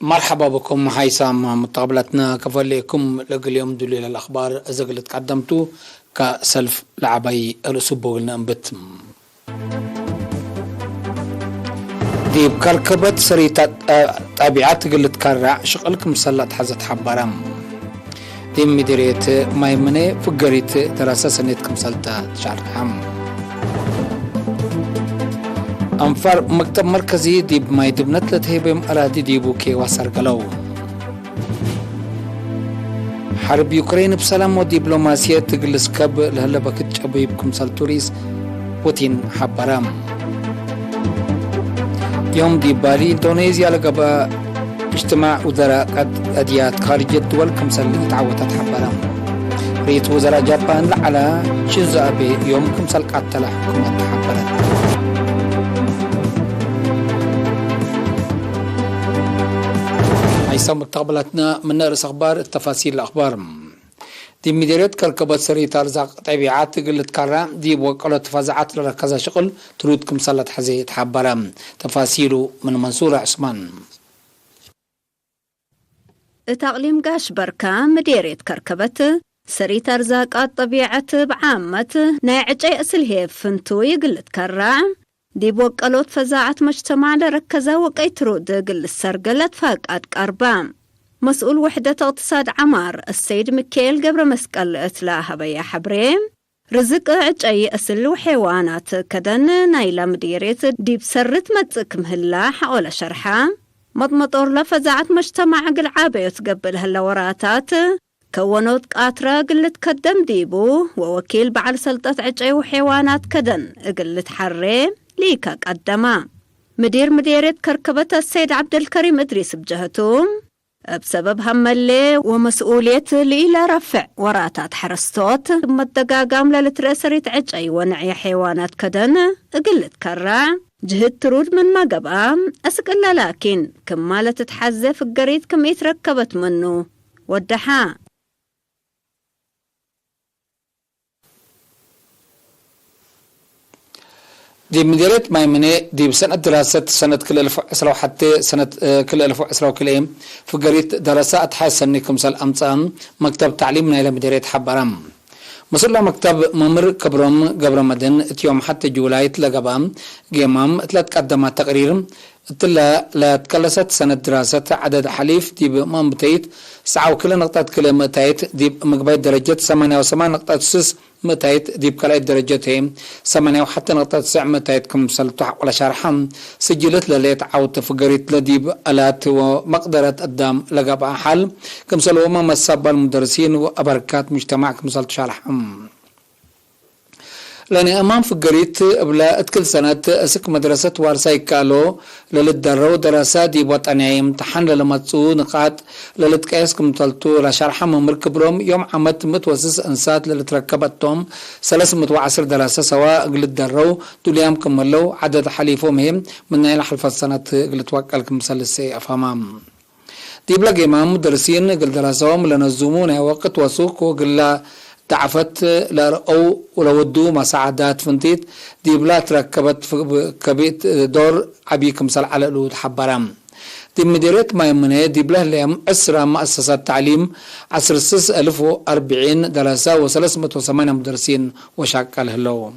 مرحبا بكم هيثم متقابلتنا كفليكم لقل دليل الأخبار أزغلت قدمتو كسلف لعبي الأسبوع النبت ديب كركبت سريتا طبيعات قلت كرع شغلكم سلات حزت حبرم ديب مديريت مايمني فقريت دراسة سنتكم سلتا شارحم أنفر مكتب مركزي ديب ماي دبنت لتهيبهم أرادي ديبو كي واسر قلو حرب يوكرين بسلام ودبلوماسية تقلس كب لهلا بكت شبيبكم سلتوريس بوتين حبرام يوم دي بالي اندونيسيا لقبا اجتماع وزراء أديات خارج الدول كمسل تعوتت حبرام رئيس وزراء جابان لعلا شزابي يوم كمسل قتل حكومة حبرام هيثم متقابلتنا من نرس أخبار التفاصيل الأخبار دي مديرية كركبت سرية أرزاق طبيعات قلت كرة دي وقالت فزعات لركزة شغل ترود كمسلة حزي تحبرا تفاصيله من منصور عثمان تقليم قاش بركة مديرية كركبت سرية أرزاق طبيعة بعامة ناعجي أسلهيف فنتو يقلت كرة دي بوقالوت فزاعت مجتمع لركزة وقاي ترود قل السرقلت فاقات قربام مسؤول وحدة اقتصاد عمار السيد ميكيل قبر مسقل اتلاها بيا حبريم رزق عجي أسل وحيوانات كدن نايلة مديريت دي بسرت متك مهلا حول شرحة مضمطور لفزاعت مجتمع قل عابيت قبل هالوراتات كونوت قاترة قلت كدم ديبو ووكيل بعل سلطة عجي وحيوانات كدن قلت حريم ليكا قدما مديرية كركبة السيد عبد الكريم إدريس بجهتهم بسبب همالي ومسؤولية لإلى رفع وراتات حرستوت ثم الدقاقام للترسريت عجي ونعي حيوانات كدن قلت كرع جهد ترود من ما قبام أسقل لكن كمالة تتحزف القريد كم يتركبت منه ودحا دي مديرية مايمني دي بسنة دراسة سنة كل 1010 حتى سنة كل 1010 كلهم في قريت دراسات حسن كمسال أمصان مكتب تعليمنا إلى مديرية حبرام مصر مكتب ممر كبرم قبر مدن يوم حتى جولاي تلقبام قيمام تقدمت تقرير لا تكلست سنة دراسة عدد حليف دي بمامتيت سعوا كل نقطة كل متايت دي مقبايت درجة 8 نقطة سس متايت دي بكلايت درجتين 8 وحتى نقطة 9 متايت كم سلطح ولا شرحم سجلت لليت عوت فقريت لديب ألات ومقدرة قدام لقبا حل كم سلوما مسابة المدرسين وأبركات مجتمع كم سلط شرحم لأني أمام فقريت قبل كل سنة أسك مدرسة وارساي كالو للدرو دراسات دي وطنية امتحان للمتسو نقاط للتكايسكم تلتو لشرحة مركبرهم يوم عمت متوسس انسات للتركبتهم 310 دراسة سواء قلت درو دوليام كملو عدد حليفهم هم من نايل حلف السنة قلت وكالكم سلسي أفهمام دي بلاقي امام مدرسين قل دراسهم لنزومون وقت وسوق وقل تعفت لرأو ولودو مساعدات فنتيت دي بلا تركبت كبيت دور عبيكم سل على الود حبرام دي مديرية مايمنة دي بلا لهم أسرى مؤسسات تعليم 10,040 دراسة و308 مدرسين وشاكل هلو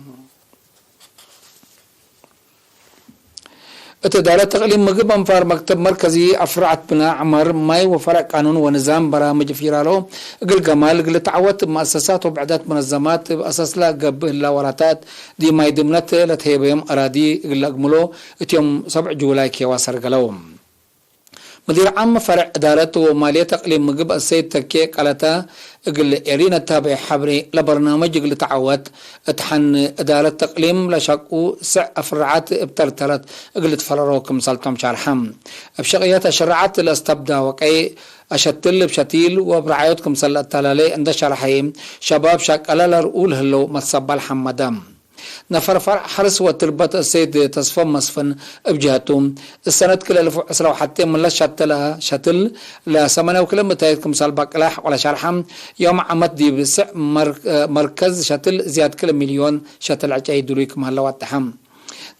اتدارة تقليم مقب انفار مكتب مركزي افرعت بناء عمر ماي وفرع قانون ونظام برامج فيرالو قل قمال قل تعوت مؤسسات وبعدات منظمات بأساس لا قبه لا وراتات دي ماي دمنت لتهيبهم أرادي قل أقملو اتيوم 7 جولاي كي واسر قلوهم مدير عام فرع إدارة ومالية تقليم مقب السيد تكي قالتا قل إرينا تابع حبري لبرنامج قل تعوت اتحن إدارة تقليم لشاقو سع أفرعات ابترتلت قل تفرروكم سلطم شارحم بشغيات شرعات الاستبدا وكي أشتل بشتيل وبرعايتكم سلط تلالي عند شرحيم شباب شاقلا لرؤول هلو متصبال حمدام نفر فرع حرس وتربط السيد تصفى مصفن بجهتهم السنة كل 1010 حتى من لا شتلها شتل لا 8 كيلومتر كمسال بقلاح ولا شرحم يوم عمد دي مركز شتل زياد كل مليون شتل عجاي دوليكم هلا واتحم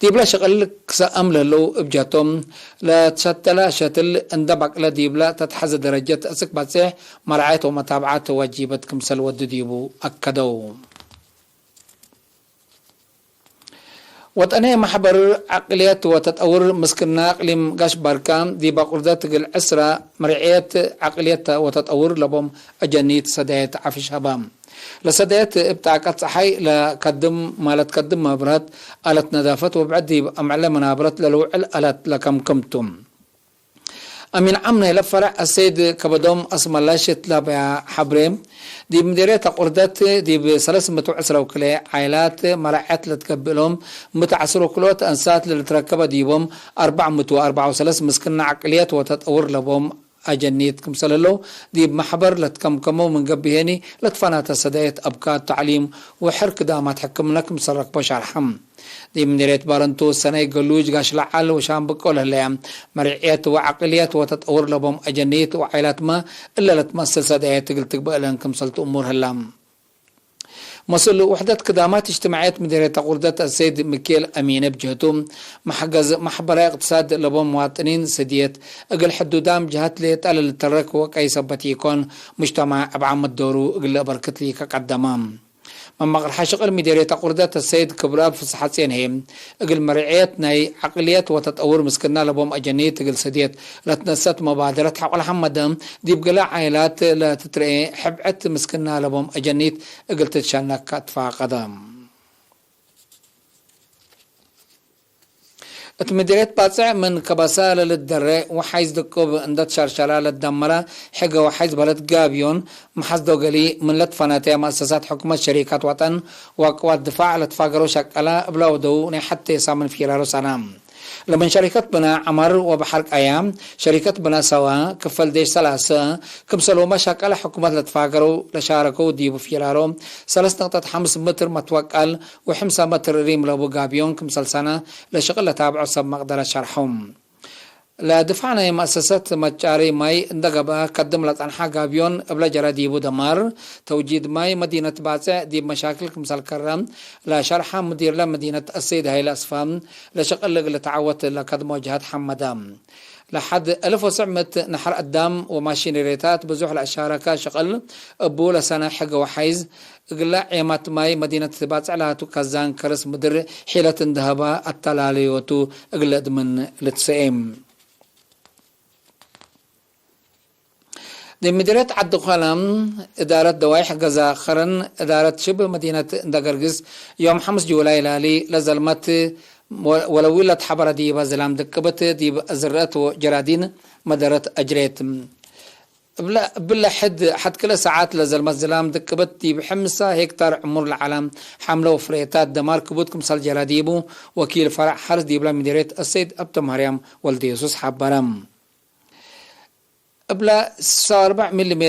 ديبلا شغل كسأمل له ابجاتهم لا تشتلا شتل اندبق لا ديبلا تتحز درجة اسك باتسيح مرعاية ومتابعات واجبتكم سلود ديبو اكدو وطنية محبر عقليات وتتأور مسكنا اقليم قاش باركام دي باقردات العسرة مرعيات عقليات وتتأور لبهم اجانيت سدايت عفش هبام لسدايت ابتاكات صحي لقدم مالت قدم مابرات آلت نظافت وبعدي أمعلى منابرات للوعل آلت لكم كمتم أمين عمنا لفرع السيد كبدوم اسم الله شت لابع حبريم دي مديرية قردات دي بسلس متوعسرة وكلي عائلات مرعات لتقبلهم متعسروا كلوت أنسات لتركب ديبهم 404 مسكنا عقليات وتتأور لبهم أجنيت كم سللو دي محبر لتكمكمو من قبهني لتفنات السدايت أبكات تعليم وحرك دامات حكمناكم سرق بشار حم دي من ريت بارنتو سنة قلوج قاش لعال وشام بقول هلايام مرعيات وعقليات وتتطور لبهم أجنيت وعائلات ما إلا لتمثل سدايت قلت بقلن كم سلت أمور هلام مصل وحدة قدامات اجتماعيات مديرية قردات السيد ميكيل أمين بجهتهم محجز محبرة اقتصاد لبهم مواطنين سديت اقل حدودام جهات ليت على الترك وكاي سبت يكون مجتمع أبعام الدورو اقل بركت لي كقدامام من مغرح شغل مديرية قردات السيد كبراب في صحتين هيم اقل مرعيات ناي عقليات وتتطور مسكنا لبهم أجنيت اقل سديت لتنسات مبادرة حق الحمد دي بقلاع عائلات لا تترقي حبعت مسكنا لبهم أجنيت اقل تتشانك اتفاق قدام اتمديريت باسع من كباسال للدراء وحيز دكوب اندت شرشرة للدمرة حقا وحيز بلد قابيون محصدو قلي من لطفاناتي مؤسسات حكومة شركات وطن وقوات دفاع لتفاقرو شكالا بلاو دو حتى يسامن فيرارو سلام لمن شركة بنا عمر وبحرق أيام شركة بنا سوا كفل ديش سلاسة كمسلو مشاكل حكومة لتفاقرو لشاركو ديبو فيرارو 3.5 متر متوكل و5 متر ريم لابو قابيون كمسل سنة لشغل لتابعو سب مقدر شرحهم لا دفعنا مؤسسات مجاري ماي اندقبا قدم لطنحا قابيون ابلا جرى ديبو دمار توجيد ماي مدينة باسع ديب مشاكل كمسال كرم لا شرحا مدير لمدينة السيد هاي الأسفام لشغل لتعوت لقدم وجهات حمدام لحد 1900 نحر قدام وماشينيريتات بزوح الأشاركة شغل أبو لسنة حق وحيز قلع عيمات ماي مدينة باسع لها كازان كرس مدر حيلة اندهبا التلاليوتو اقلد من لتسئم دي مديرية عبد الخالم إدارة دوايح غزا خرن إدارة شبه مدينة دقرقز يوم 5 جولاي لالي لزلمت ولويلة حبر دي بزلام دكبت دي أزرات وجرادين مدارة أجريت بلا حد كل ساعات لزلمت زلام دكبت دي بحمسة هكتار عمر العالم حملة وفريتات دمار كبوتكم سال جراديبو وكيل فرع حرس دي بلا مديرية السيد أبتو مريم والدي يسوس حبرم قبل 4 ملم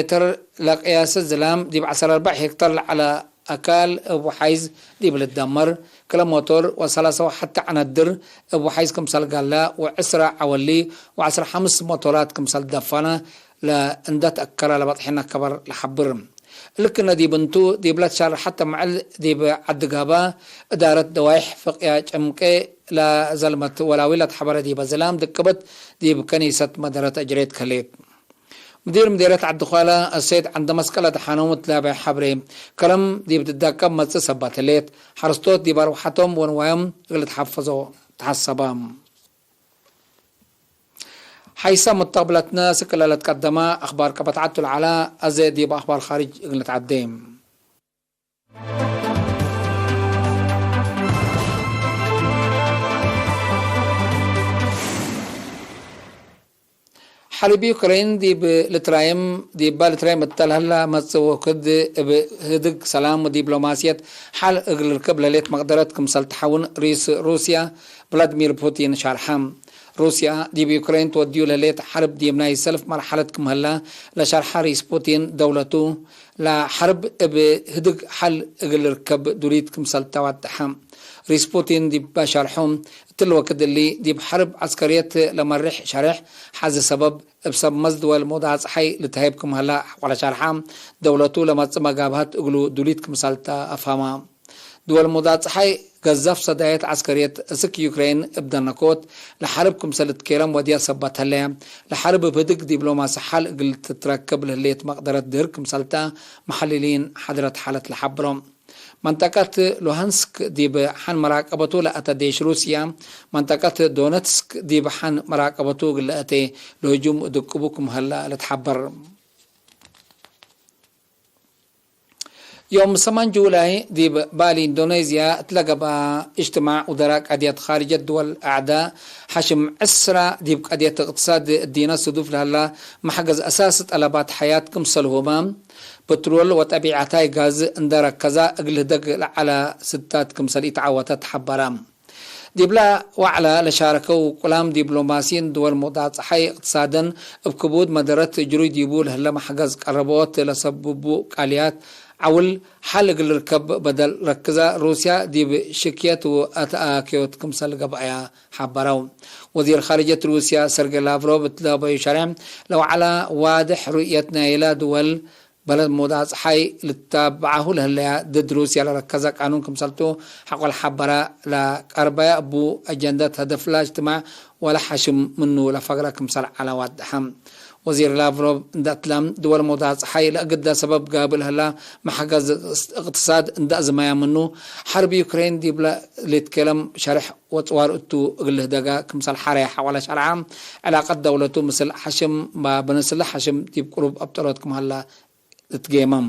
لقياس الزلام دي ب 14 هكتار على أكال أبو حيز دي بالدمر كلا موتور وثلاثة حتى عندر أبو حيز كمسال قالا وعسرة عولي وعسرة 5 موتورات كمسال دفانة لأندات أكرا لبطحنا كبر لحبرم لكن دي بنتو دي بلاد شار حتى مع دي بعدقابا إدارة دوايح فقيا جمكي لا زلمت ولاويلة حبر دي بزلام دكبت دي بكنيسة مدارة أجريت خليت مديرية عبد الخالة السيد عند مسكلة حانوم تلابع حبري كلام دي بتدكب مصر سبات الليت حرستوت دي بروحتهم ونوايم اللي تحفظوا تحسبام حيث متقبلتنا سكلا لتقدما أخبار كبتعدت العلاء أزيد دي بأخبار خارج اللي تعديم حرب يوكرين دي بالترايم دي بالترايم التلهلا متصو كد بهدق سلام ودبلوماسية حال اغل القبلة ليت مقدرتكم سلتحون رئيس روسيا فلاديمير بوتين شارحام روسيا دي بيوكرين توديو لليت حرب دي بناي سلف مرحلتكم هلا لشرح رئيس بوتين دولته لا حرب بهدق حل اغل الركب دوريتكم سلتوات حام رئيس بوتين دي بشرحهم تلوك اللي دي بحرب عسكرية لما الريح شرح حاز سبب بسبب مزد والموضع صحي لتهيبكم هلا ولا شرحام دولته لما تسمى قابهات اقلو دوليتكم سالتا افهما دول الموضع صحي قذف صدايات عسكرية اسك يوكرين ابدنكوت لحربكم سلت كيرم وديا سبات هلا لحرب بدك دبلوماسي حل قلت تتركب لهليت مقدرة ديركم سلتا محللين حضرت حالة لحبرم منطقة لوهانسك دي بحن مراقبته لأتديش روسيا منطقة دونتسك دي بحن مراقبته لأتي لهجوم دكبوكم هلا لتحبر يوم 8 جولاي دي بالي اندونيسيا تلقى اجتماع ادراء قضية خارج الدول الاعداء حشم عسرة دي بقضية اقتصاد الدينا صدوف لهلا محجز اساس طلبات حياتكم سلهما بترول وطبيعتاي غاز اندرك كذا اقل دق على ستاتكم سليت عوتت حبرام ديبلا وعلى لشاركوا قلام دبلوماسيين دول مضاد حي اقتصادا بكبود مدرت جروي ديبول هلا محجز قربوت لسببوا قاليات عول حلق الركب بدل ركزة روسيا دي بشكيت واتاكيوت كمسل قبعيا حبراو وزير خارجية روسيا سيرجي لافروف بتلابا يشرم لو على واضح رؤيتنا إلى دول بلد مضاد حي لتابعه لهلا ضد روسيا لركزة قانون كمسلتو حق الحبرة لقرباء ابو اجندة هدف لا اجتماع ولا حشم منه لفقرة كمسل على وادحم وزير لافروف اندأتلم دول مضاد حي لأقد سبب قابل هلا محجز اقتصاد اندأز ما يمنو حرب يوكرين دي بلا ليتكلم شرح وطوار اتو اقله دقا كمسال حريحة ولا شرعام علاقة دولته مثل حشم ما بنسل حشم دي بقرب ابطالاتكم هلا تتقيمم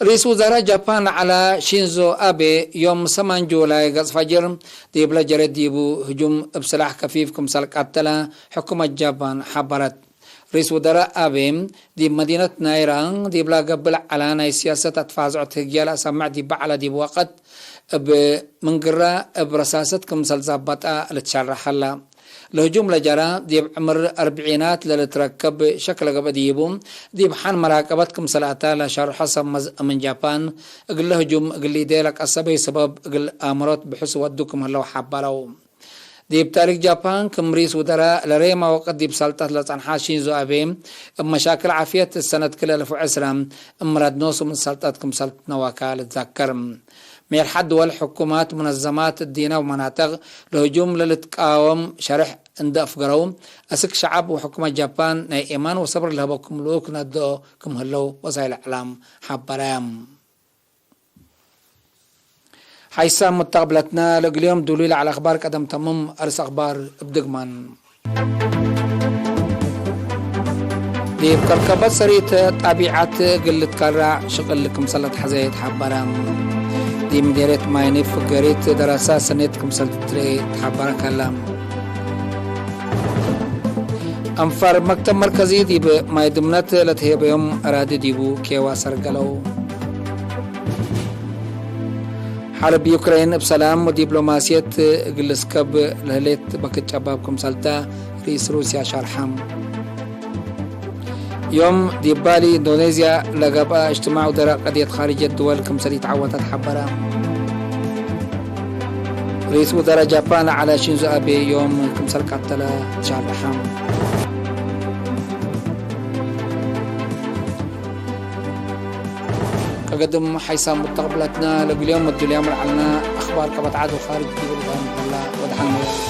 رئيس وزراء جابان على شينزو أبي يوم 8 جولاي قصف فجر ديبلا جرد ديبو هجوم بسلاح كفيف كمسال قتلا حكومة جابان حبرت رئيس وزراء أبي دي مدينة نايران ديبلا قبل على سياسة تفازعت هجيالا سمع ديب على ديب وقت بمنقرة برساسة كمسال زابطة لتشرح الله الهجوم لجرا ديب عمر أربعينات لتركب شكل قبل ديبوم ديب حان مراقبتكم سلاتا لشرح سمز من جابان اقل هجوم اقل ديلك السبي سبب اقل آمرات بحس ودوكم هلو حبالو ديب تاريخ جابان كمريس ودراء لريما وقت ديب سلطة لتنحا شينزو أبيم مشاكل عافية السنة كل 2010 امراد نوسو من سلطتكم سلطنا وكالة تذكرم مير حد والحكومات منظمات الدينة ومناطق لهجوم للتقاوم شرح عند أفقرهم أسك شعب وحكومة جابان ناي إيمان وصبر لهبكم لوك ندو كم هلو وسائل الإعلام حبرام حيث متقبلتنا اليوم دليل على أخبار قدم تمم أرس أخبار بدقمان دي بكركبات سريت طبيعات قلت كرع شغل لكم سلط حزيت حبرام دي مديريت ماينيف قريت دراسات سنتكم سلطري حبرا كلام أنفر مكتب مركزي دي بماي دمنات لتهي بيوم أرادي ديبو كيوا سرقلو حرب يوكرين بسلام ودبلوماسية قلسكب لهليت بكت شبابكم سلطة رئيس روسيا شرحام يوم دي بالي اندونيسيا لقبا اجتماع ودراء قضية خارج الدول كمسالي تعوتت حبرا رئيس وزراء جابان على شينزو أبي يوم كمسال قتل شرحام قدم حيث متقبلتنا لقل يوم الدوليام علنا أخبار كبت عادو خارج الدول ودحن